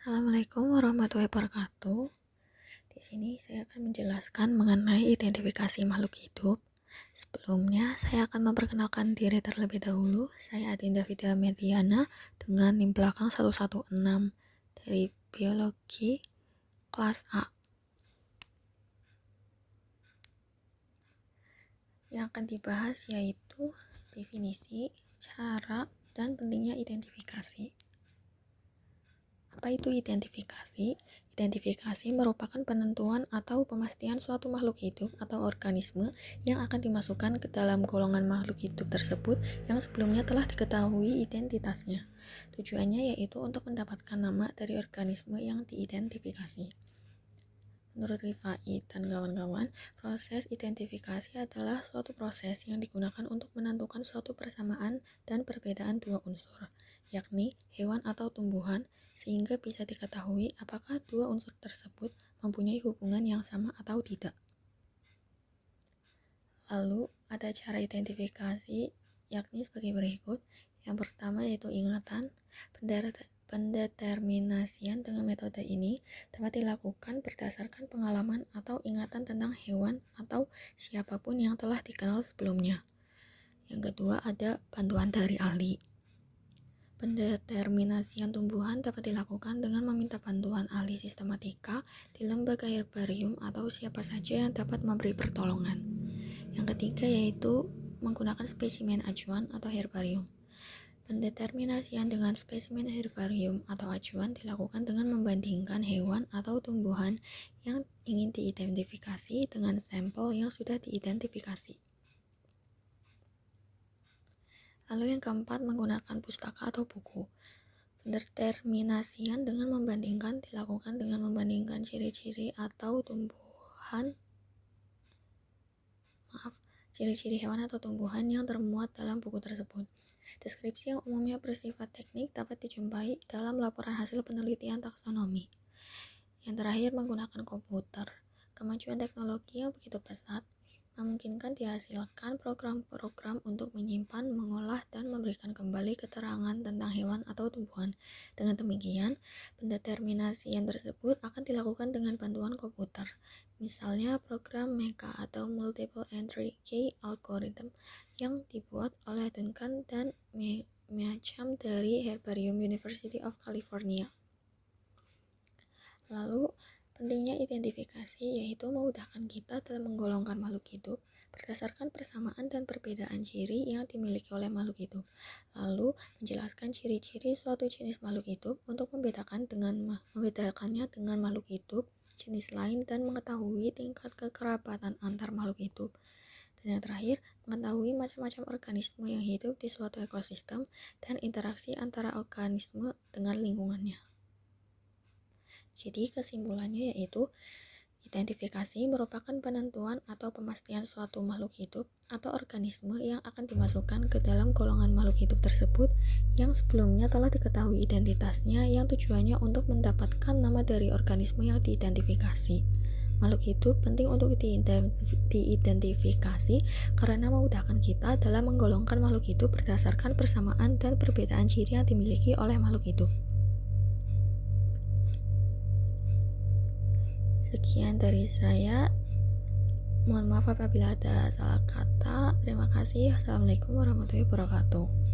Assalamualaikum warahmatullahi wabarakatuh. Di sini saya akan menjelaskan mengenai identifikasi makhluk hidup. Sebelumnya, saya akan memperkenalkan diri terlebih dahulu. Saya Adinda Fidel Mediana dengan NIM belakang 116 dari Biologi kelas A. Yang akan dibahas yaitu definisi, cara, dan pentingnya identifikasi. Apa itu identifikasi? Identifikasi merupakan penentuan atau pemastian suatu makhluk hidup atau organisme yang akan dimasukkan ke dalam golongan makhluk hidup tersebut yang sebelumnya telah diketahui identitasnya. Tujuannya yaitu untuk mendapatkan nama dari organisme yang diidentifikasi. Menurut Rifai dan kawan-kawan, proses identifikasi adalah suatu proses yang digunakan untuk menentukan suatu persamaan dan perbedaan dua unsur, yakni hewan atau tumbuhan, sehingga bisa diketahui apakah dua unsur tersebut mempunyai hubungan yang sama atau tidak. Lalu, ada cara identifikasi, yakni sebagai berikut. Yang pertama yaitu ingatan. Pendeterminasian dengan metode ini dapat dilakukan berdasarkan pengalaman atau ingatan tentang hewan atau siapapun yang telah dikenal sebelumnya. Yang kedua ada bantuan dari ahli. Pendeterminasian tumbuhan dapat dilakukan dengan meminta bantuan ahli sistematika di lembaga herbarium atau siapa saja yang dapat memberi pertolongan. Yang ketiga yaitu menggunakan spesimen acuan atau herbarium. Pendeterminasian dengan spesimen herbarium atau acuan dilakukan dengan membandingkan hewan atau tumbuhan yang ingin diidentifikasi dengan sampel yang sudah diidentifikasi. Lalu yang keempat, menggunakan pustaka atau buku. Pendeterminasian dengan membandingkan dilakukan dengan membandingkan ciri-ciri hewan atau tumbuhan yang termuat dalam buku tersebut. Deskripsi yang umumnya bersifat teknik dapat dijumpai dalam laporan hasil penelitian taksonomi. Yang terakhir, menggunakan komputer. Kemajuan teknologi yang begitu pesat memungkinkan dihasilkan program-program untuk menyimpan, mengolah, dan memberikan kembali keterangan tentang hewan atau tumbuhan. Dengan demikian, pendeterminasian tersebut akan dilakukan dengan bantuan komputer. Misalnya program MECA atau Multiple Entry Key Algorithm yang dibuat oleh Duncan dan Meacham dari Herbarium University of California. Lalu, pentingnya identifikasi yaitu memudahkan kita dalam menggolongkan makhluk hidup berdasarkan persamaan dan perbedaan ciri yang dimiliki oleh makhluk hidup. Lalu, menjelaskan ciri-ciri suatu jenis makhluk hidup untuk membedakannya dengan makhluk hidup jenis lain dan mengetahui tingkat kekerabatan antar makhluk hidup. Dan yang terakhir, mengetahui macam-macam organisme yang hidup di suatu ekosistem dan interaksi antara organisme dengan lingkungannya. Jadi kesimpulannya yaitu identifikasi merupakan penentuan atau pemastian suatu makhluk hidup atau organisme yang akan dimasukkan ke dalam golongan makhluk hidup tersebut yang sebelumnya telah diketahui identitasnya yang tujuannya untuk mendapatkan nama dari organisme yang diidentifikasi. Makhluk hidup penting untuk diidentifikasi karena memudahkan kita dalam menggolongkan makhluk hidup berdasarkan persamaan dan perbedaan ciri yang dimiliki oleh makhluk hidup. Sekian dari saya. Mohon maaf apabila ada salah kata. Terima kasih. Assalamualaikum warahmatullahi wabarakatuh.